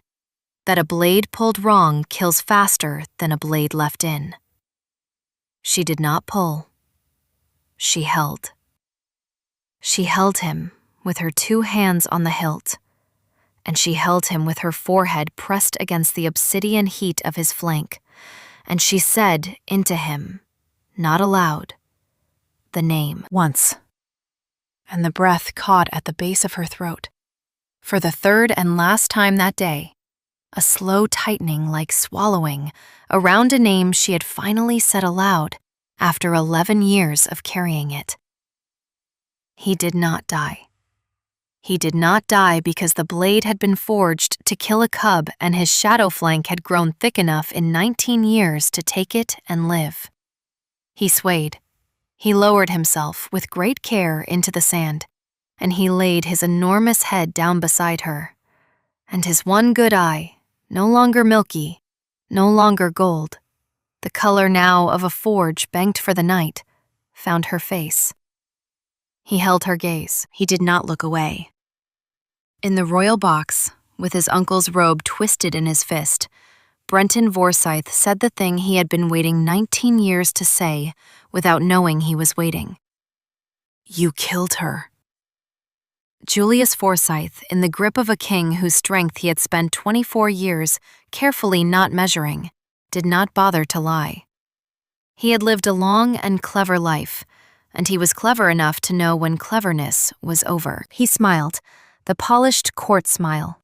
that a blade pulled wrong kills faster than a blade left in. She did not pull. She held. She held him with her 2 hands on the hilt, and she held him with her forehead pressed against the obsidian heat of his flank, and she said into him, not aloud, the name once. And the breath caught at the base of her throat. For the 3rd and last time that day, a slow tightening like swallowing around a name she had finally said aloud after 11 years of carrying it. He did not die. He did not die because the blade had been forged to kill a cub and his shadow flank had grown thick enough in 19 years to take it and live. He swayed. He lowered himself with great care into the sand, and he laid his enormous head down beside her, and his one good eye, no longer milky, no longer gold, the color now of a forge banked for the night, found her face. He held her gaze. He did not look away. In the royal box, with his uncle's robe twisted in his fist, Brenton Forsythe said the thing he had been waiting 19 years to say without knowing he was waiting. You killed her. Julius Forsythe, in the grip of a king whose strength he had spent 24 years carefully not measuring, did not bother to lie. He had lived a long and clever life, and he was clever enough to know when cleverness was over. He smiled, the polished court smile.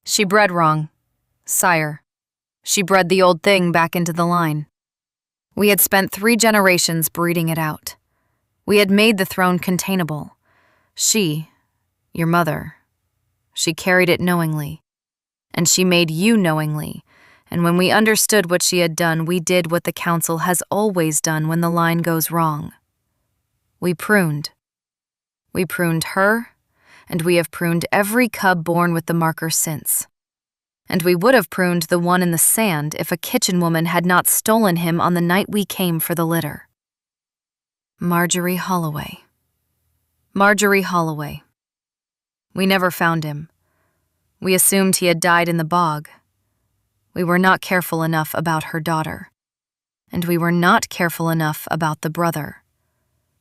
She bred wrong, sire. She bred the old thing back into the line. We had spent 3 generations breeding it out. We had made the throne containable. She, your mother, she carried it knowingly. And she made you knowingly. And when we understood what she had done, we did what the council has always done when the line goes wrong. We pruned. We pruned her, and we have pruned every cub born with the marker since. And we would have pruned the one in the sand if a kitchen woman had not stolen him on the night we came for the litter. Marjorie Holloway. Marjorie Holloway. We never found him. We assumed he had died in the bog. We were not careful enough about her daughter. And we were not careful enough about the brother.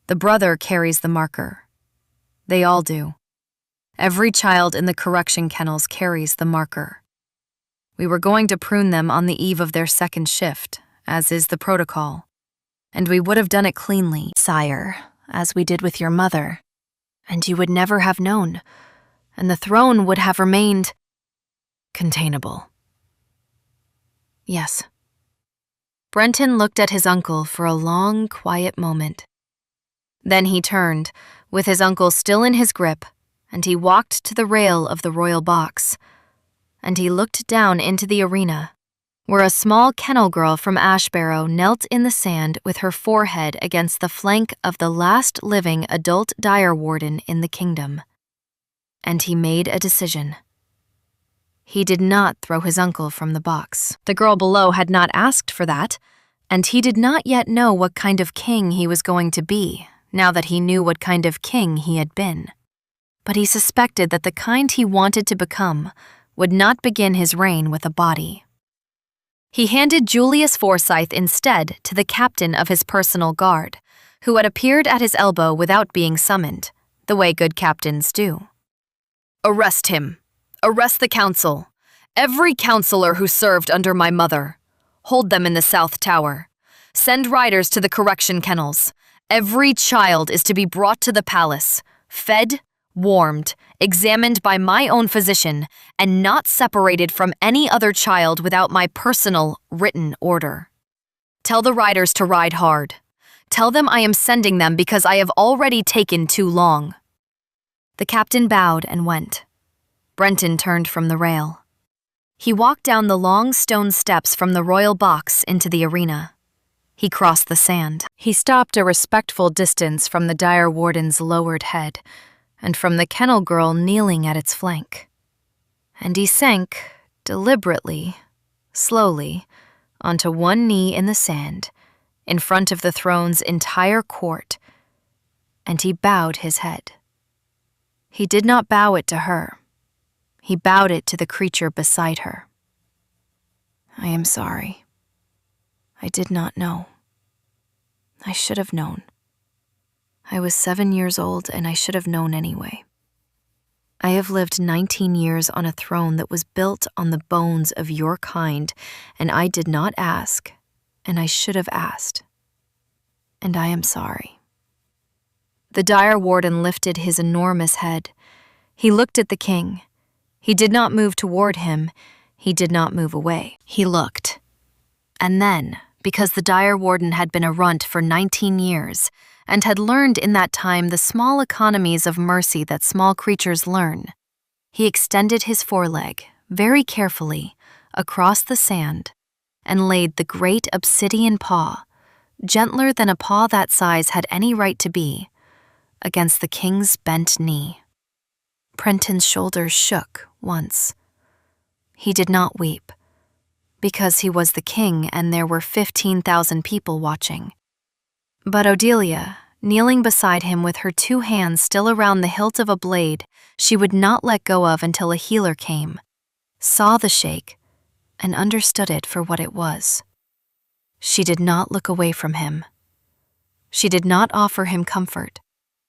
The brother carries the marker. They all do. Every child in the correction kennels carries the marker. We were going to prune them on the eve of their 2nd shift, as is the protocol. And we would have done it cleanly, sire, as we did with your mother. And you would never have known, and the throne would have remained containable. Yes. Brenton looked at his uncle for a long, quiet moment. Then he turned, with his uncle still in his grip, and he walked to the rail of the royal box. And he looked down into the arena, where a small kennel girl from Ashbarrow knelt in the sand with her forehead against the flank of the last living adult dire warden in the kingdom. And he made a decision. He did not throw his uncle from the box. The girl below had not asked for that, and he did not yet know what kind of king he was going to be, now that he knew what kind of king he had been. But he suspected that the kind he wanted to become would not begin his reign with a body. He handed Julius Forsythe instead to the captain of his personal guard, who had appeared at his elbow without being summoned, the way good captains do. Arrest him. Arrest the council. Every counselor who served under my mother. Hold them in the South Tower. Send riders to the correction kennels. Every child is to be brought to the palace, fed, warmed, examined by my own physician, and not separated from any other child without my personal, written order. Tell the riders to ride hard. Tell them I am sending them because I have already taken too long. The captain bowed and went. Brenton turned from the rail. He walked down the long stone steps from the royal box into the arena. He crossed the sand. He stopped a respectful distance from the dire warden's lowered head, and from the kennel girl kneeling at its flank. And he sank, deliberately, slowly, onto one knee in the sand, in front of the throne's entire court, and he bowed his head. He did not bow it to her. He bowed it to the creature beside her. "I am sorry. I did not know. I should have known. I was 7 years old and I should have known anyway. I have lived 19 years on a throne that was built on the bones of your kind, and I did not ask, and I should have asked. And I am sorry." The dire warden lifted his enormous head. He looked at the king. He did not move toward him. He did not move away. He looked. And then, because the dire warden had been a runt for 19 years and had learned in that time the small economies of mercy that small creatures learn, he extended his foreleg very carefully across the sand and laid the great obsidian paw, gentler than a paw that size had any right to be, against the king's bent knee. Prenton's shoulders shook once. He did not weep, because he was the king and there were 15,000 people watching. But Odelia, kneeling beside him with her 2 hands still around the hilt of a blade she would not let go of until a healer came, saw the shake and understood it for what it was. She did not look away from him. She did not offer him comfort,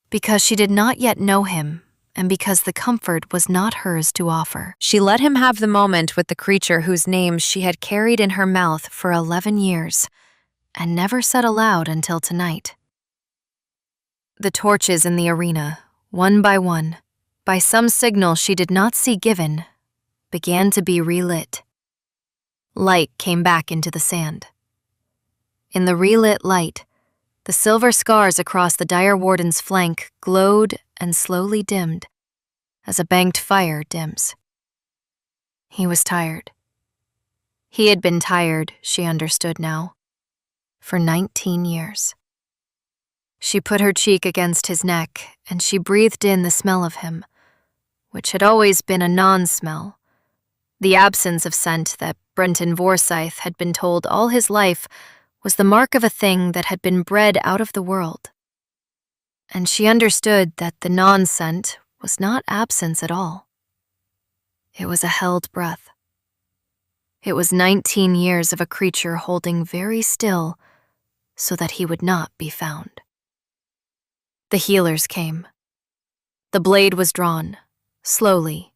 because she did not yet know him, and because the comfort was not hers to offer. She let him have the moment with the creature whose name she had carried in her mouth for 11 years, and never said aloud until tonight. The torches in the arena, one, by some signal she did not see given, began to be relit. Light came back into the sand. In the relit light, the silver scars across the dire warden's flank glowed and slowly dimmed, as a banked fire dims. He was tired. He had been tired, she understood now, for 19 years. She put her cheek against his neck, and she breathed in the smell of him, which had always been a non-smell, the absence of scent that Brenton Forsyth had been told all his life was the mark of a thing that had been bred out of the world. And she understood that the non-scent was not absence at all. It was a held breath. It was 19 years of a creature holding very still so that he would not be found. The healers came. The blade was drawn, slowly,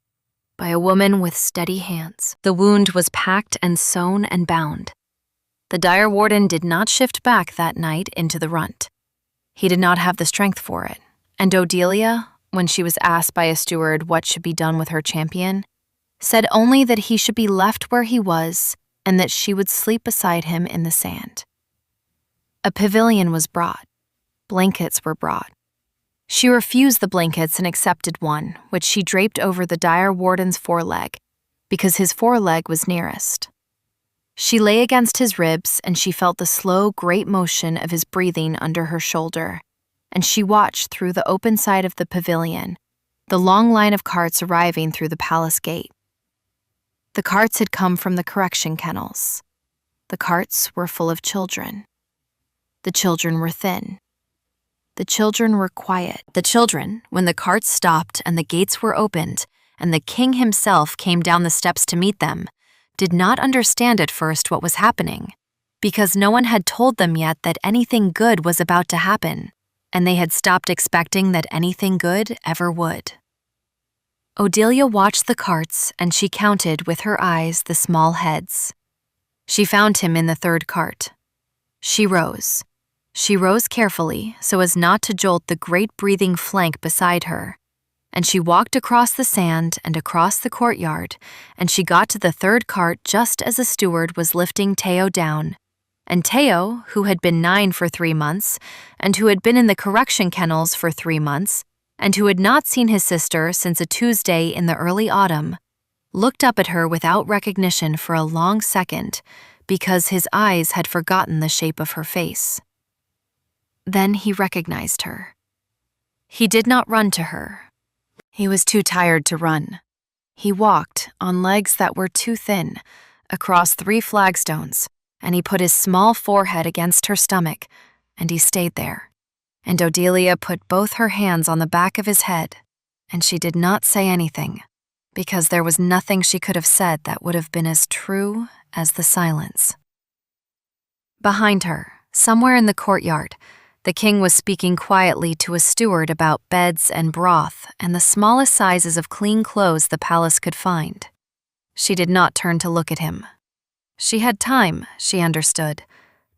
by a woman with steady hands. The wound was packed and sewn and bound. The dire warden did not shift back that night into the runt. He did not have the strength for it, and Odelia, when she was asked by a steward what should be done with her champion, said only that he should be left where he was and that she would sleep beside him in the sand. A pavilion was brought. Blankets were brought. She refused the blankets and accepted one, which she draped over the dire warden's foreleg, because his foreleg was nearest. She lay against his ribs, and she felt the slow, great motion of his breathing under her shoulder, and she watched through the open side of the pavilion, the long line of carts arriving through the palace gate. The carts had come from the correction kennels. The carts were full of children. The children were thin. The children were quiet. The children, when the carts stopped and the gates were opened, and the king himself came down the steps to meet them, did not understand at first what was happening, because no one had told them yet that anything good was about to happen, and they had stopped expecting that anything good ever would. Odelia watched the carts, and she counted with her eyes the small heads. She found him in the third cart. She rose. She rose carefully so as not to jolt the great breathing flank beside her, and she walked across the sand and across the courtyard, and she got to the third cart just as a steward was lifting Teo down. And Teo, who had been 9 for 3 months, and who had been in the correction kennels for 3 months, and who had not seen his sister since a Tuesday in the early autumn, looked up at her without recognition for a long second, because his eyes had forgotten the shape of her face. Then he recognized her. He did not run to her. He was too tired to run. He walked, on legs that were too thin, across 3 flagstones, and he put his small forehead against her stomach, and he stayed there, And Odelia put both her hands on the back of his head, and she did not say anything, because there was nothing she could have said that would have been as true as the silence. Behind her, somewhere in the courtyard, the king was speaking quietly to a steward about beds and broth and the smallest sizes of clean clothes the palace could find. She did not turn to look at him. She had time, she understood,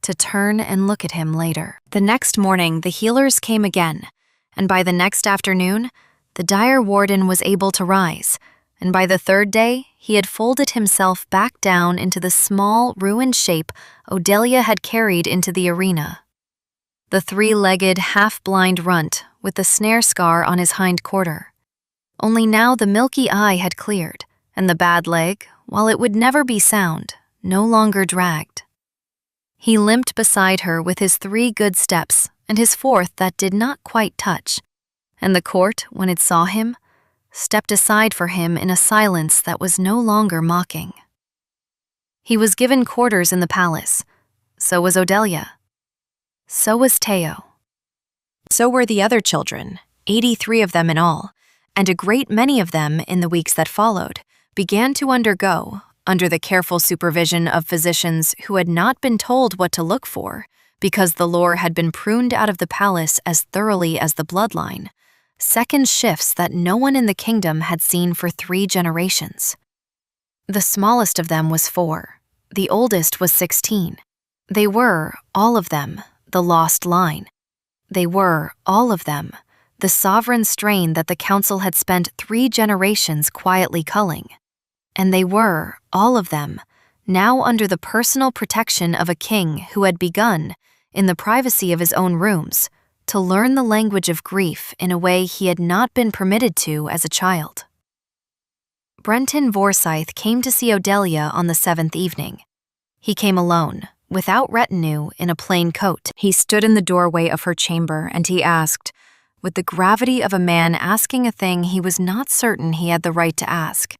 to turn and look at him later. The next morning, the healers came again, and by the next afternoon, the dire warden was able to rise, and by the third day, he had folded himself back down into the small, ruined shape Odelia had carried into the arena. The three-legged, half-blind runt with the snare scar on his hind quarter. Only now the milky eye had cleared, and the bad leg, while it would never be sound, no longer dragged. He limped beside her with his 3 good steps and his 4th that did not quite touch, and the court, when it saw him, stepped aside for him in a silence that was no longer mocking. He was given quarters in the palace. So was Odelia. So was Teo. So were the other children, 83 of them in all, and a great many of them in the weeks that followed began to undergo, under the careful supervision of physicians who had not been told what to look for because the lore had been pruned out of the palace as thoroughly as the bloodline, second shifts that no one in the kingdom had seen for 3 generations. The smallest of them was 4. The oldest was 16. They were, all of them, the lost line. They were, all of them, the sovereign strain that the council had spent 3 generations quietly culling. And they were, all of them, now under the personal protection of a king who had begun, in the privacy of his own rooms, to learn the language of grief in a way he had not been permitted to as a child. Brenton Forsyth came to see Odelia on the 7th evening. He came alone, without retinue, in a plain coat. He stood in the doorway of her chamber and he asked, with the gravity of a man asking a thing he was not certain he had the right to ask,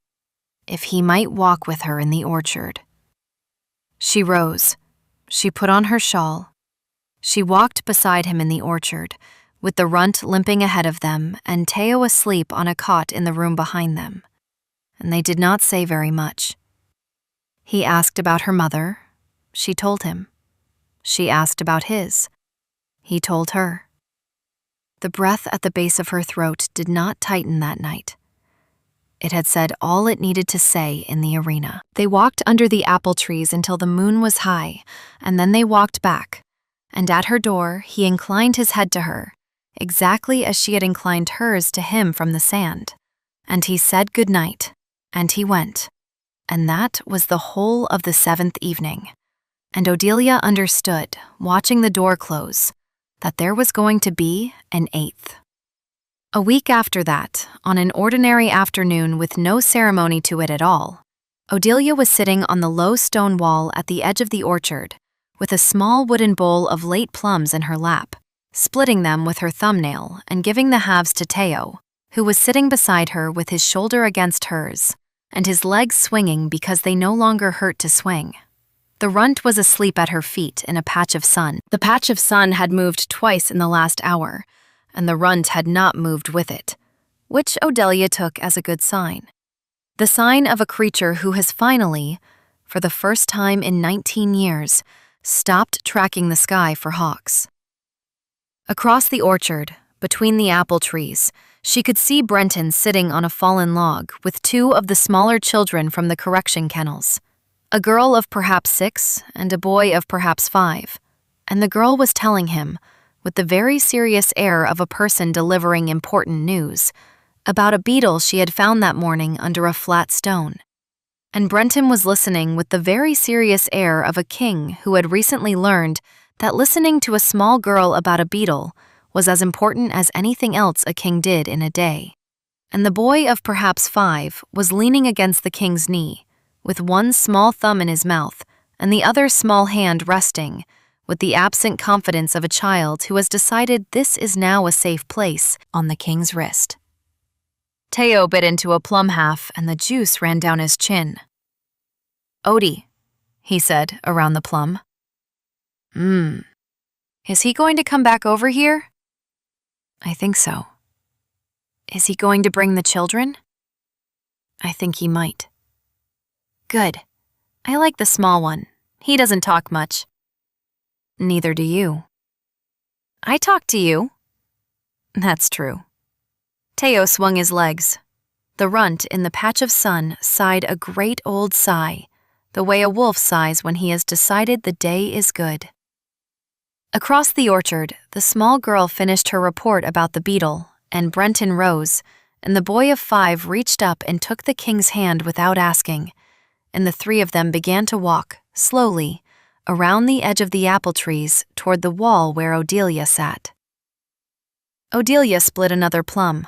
if he might walk with her in the orchard. She rose. She put on her shawl. She walked beside him in the orchard, with the runt limping ahead of them and Teo asleep on a cot in the room behind them. And they did not say very much. He asked about her mother. She told him. She asked about his. He told her. The breath at the base of her throat did not tighten that night. It had said all it needed to say in the arena. They walked under the apple trees until the moon was high, and then they walked back, and at her door he inclined his head to her, exactly as she had inclined hers to him from the sand. And he said good night, and he went. And that was the whole of the 7th evening. And Odelia understood, watching the door close, that there was going to be an 8th. A week after that, on an ordinary afternoon with no ceremony to it at all, Odelia was sitting on the low stone wall at the edge of the orchard, with a small wooden bowl of late plums in her lap, splitting them with her thumbnail and giving the halves to Teo, who was sitting beside her with his shoulder against hers, and his legs swinging because they no longer hurt to swing. The runt was asleep at her feet in a patch of sun. The patch of sun had moved twice in the last hour, and the runt had not moved with it, which Odelia took as a good sign. The sign of a creature who has finally, for the first time in 19 years, stopped tracking the sky for hawks. Across the orchard, between the apple trees, she could see Brenton sitting on a fallen log with 2 of the smaller children from the correction kennels, a girl of perhaps 6 and a boy of perhaps 5, and the girl was telling him, with the very serious air of a person delivering important news, about a beetle she had found that morning under a flat stone. And Brenton was listening with the very serious air of a king who had recently learned that listening to a small girl about a beetle was as important as anything else a king did in a day. And the boy of perhaps 5 was leaning against the king's knee, with one small thumb in his mouth and the other small hand resting, with the absent confidence of a child who has decided this is now a safe place, on the king's wrist. Teo bit into a plum half and the juice ran down his chin. "Odie," he said around the plum. Is he going to come back over here?" I think so. Is he going to bring the children? I think he might. Good. I like the small one. He doesn't talk much. Neither do you. I talk to you. That's true. Teo swung his legs. The runt in the patch of sun sighed a great old sigh, the way a wolf sighs when he has decided the day is good. Across the orchard, the small girl finished her report about the beetle, and Brenton rose, and the boy of 5 reached up and took the king's hand without asking, and the 3 of them began to walk, slowly, around the edge of the apple trees toward the wall where Odelia sat. Odelia split another plum.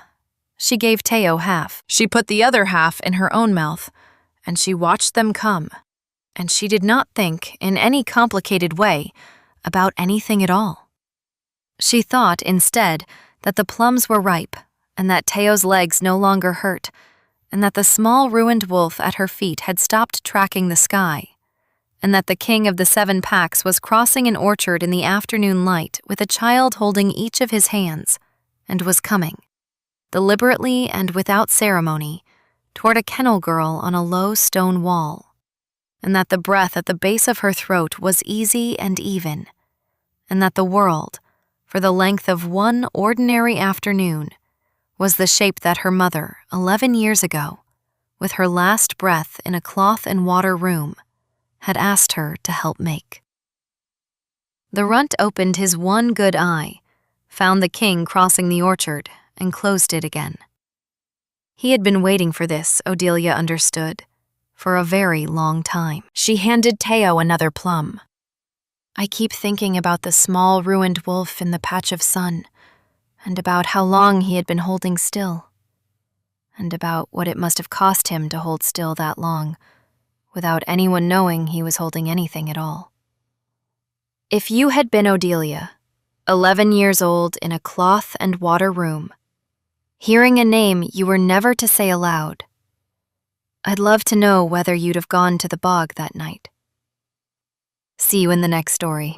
She gave Teo half. She put the other half in her own mouth, and she watched them come, and she did not think, in any complicated way, about anything at all. She thought, instead, that the plums were ripe, and that Teo's legs no longer hurt, and that the small ruined wolf at her feet had stopped tracking the sky, and that the king of the 7 packs was crossing an orchard in the afternoon light with a child holding each of his hands, and was coming, deliberately and without ceremony, toward a kennel girl on a low stone wall, and that the breath at the base of her throat was easy and even, and that the world, for the length of one ordinary afternoon, was the shape that her mother, 11 years ago, with her last breath in a cloth and water room, had asked her to help make. The runt opened his one good eye, found the king crossing the orchard, and closed it again. He had been waiting for this, Odelia understood, for a very long time. She handed Teo another plum. I keep thinking about the small ruined wolf in the patch of sun, and about how long he had been holding still, and about what it must have cost him to hold still that long, without anyone knowing he was holding anything at all. If you had been Odelia, 11 years old in a cloth and water room, hearing a name you were never to say aloud, I'd love to know whether you'd have gone to the bog that night. See you in the next story.